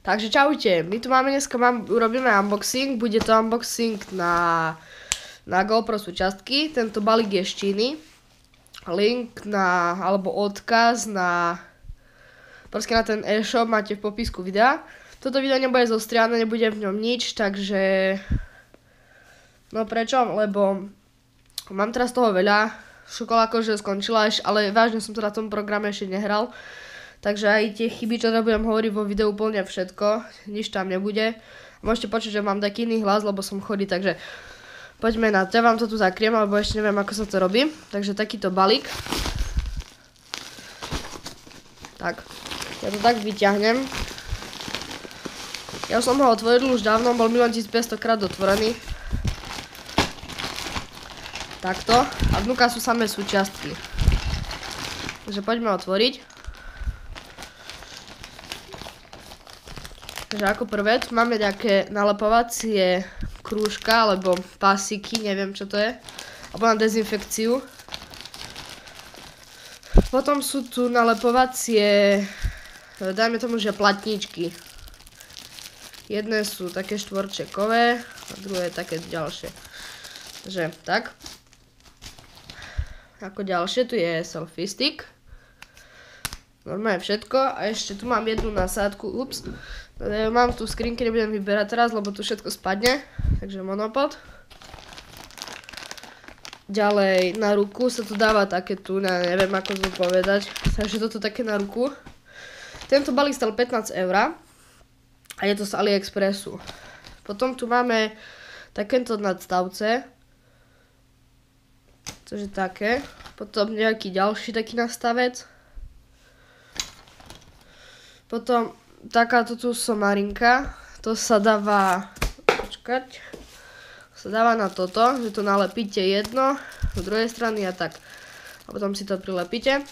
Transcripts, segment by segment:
Takže čaute, my tu máme dneska, urobíme unboxing, bude to unboxing na GoPro súčiastky, tento balík je z Číny, link alebo odkaz na ten e-shop máte v popisku videa. Toto video nebude zostriané, nebude v ňom nič, takže no prečo? Lebo mám teraz toho veľa, škola akože skončila, ale vážne som to na tom programe ešte nehral. Takže aj tie chyby, čo teda budem hovoriť vo videu, úplne všetko, nič tam nebude. Môžete počuť, že mám taký iný hlas, lebo som chorý, takže poďme na to. Ja vám to tu zakriem, alebo ešte neviem, ako sa to robí. Takže takýto balík. Tak, ja to tak vyťahnem. Ja som ho otvoril už dávno, bol 1500 krát otvorený. Takto. A vnúka sú samé súčiastky. Takže poďme otvoriť. Takže ako prvé, tu máme nejaké nalepovacie krúžka, alebo pasiky, neviem čo to je. Alebo na dezinfekciu. Potom sú tu nalepovacie, dajme tomu, že platničky. Jedné sú také štvorčekové a druhé také ďalšie. Takže tak. Ako ďalšie, tu je selfie stick. Normálne všetko. A ešte tu mám jednu nasádku, ups. Mám tu skrinky, nebudem vyberať teraz, lebo tu všetko spadne. Takže monopod. Ďalej na ruku sa tu dáva také tu, neviem ako to povedať. Takže toto také na ruku. Tento balík stal 15 € a je to z AliExpressu. Potom tu máme takéto nadstavce. Cože také. Potom nejaký ďalší taký nastavec. Potom takáto tu somarinka. To sa dáva, počkať, sa dáva na toto, že to nalepíte jedno z druhej strany a tak. A potom si to prilepíte.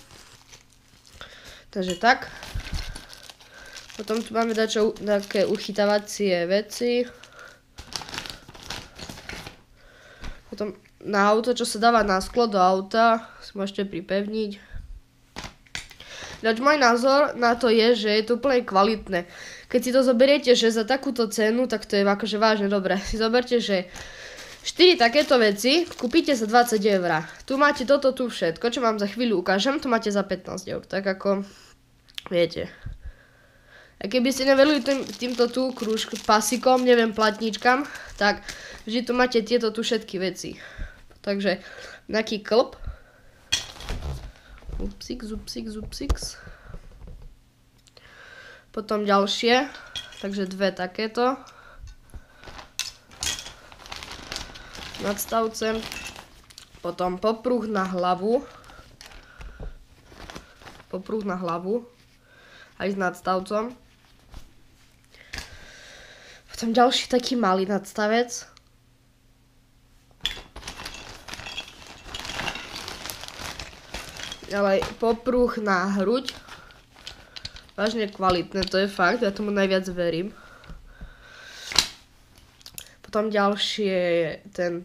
Takže tak. Potom tu máme také uchytávacie veci. Potom na auto, čo sa dáva na sklo do auta, si môžete pripevniť. Ináč môj názor na to je, že je to úplne kvalitné. Keď si to zoberiete, že za takúto cenu, tak to je akože vážne dobré. Si zoberte, že 4 takéto veci kúpite za 20 €. Tu máte toto tu všetko, čo vám za chvíľu ukážem, to máte za 15 €. Tak ako, viete. A keby ste neverili týmto tu pasikom, neviem, platničkám, tak vždy tu máte tieto tu všetky veci. Takže nejaký klb. Upsix. Potom ďalšie, takže dve takéto. Nadstavce. Potom popruh na hlavu. Aj s nadstavcom. Potom ďalší taký malý nadstavec. Ďalej popruh na hruď. Vážne kvalitné, to je fakt, ja tomu najviac verím. Potom ďalšie ten,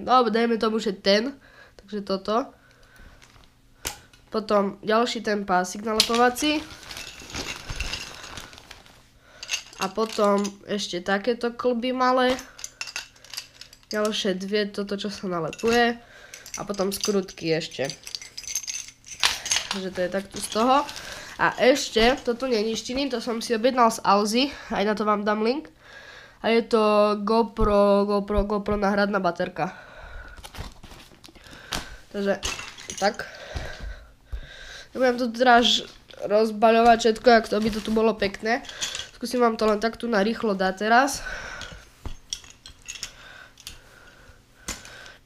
no dajme tomu, že ten, takže toto. Potom ďalší ten pásik nalepovací. A potom ešte takéto klby malé. Ďalšie dve, toto čo sa nalepuje. A potom skrutky ešte. Takže to je takto z toho. A ešte, toto nie je ništiny, to som si objednal z Alzy, aj na to vám dám link. A je to GoPro náhradná baterka. Takže, tak. Nebudem to teraz rozbaľovať všetko, jak to by to tu bolo pekné. Skúsim vám to len tak tu narýchlo dať teraz.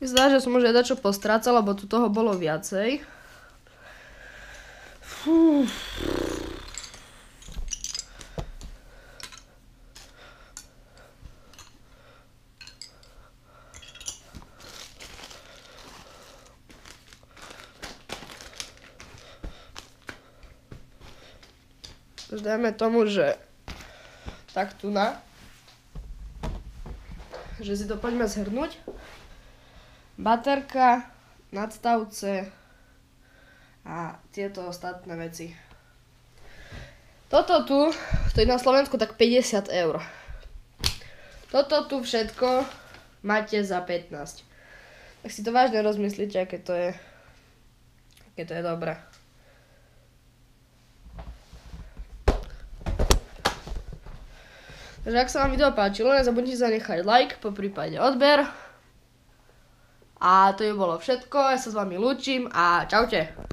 Mi zdá, že som už aj dačo postrácal, lebo tu toho bolo viacej. Fú. Dajme tomu, že tak tu na. Že si to poďme zhrnúť. Baterka, nadstavce a tieto ostatné veci. Toto tu stojí na Slovensku tak 50 eur. Toto tu všetko máte za 15. Tak si to vážne rozmyslíte, aké to je dobré. Takže ak sa vám video páčilo, nezabudnite zanechať like, poprípade odber. A to by bolo všetko, ja sa s vami lúčim a čaute.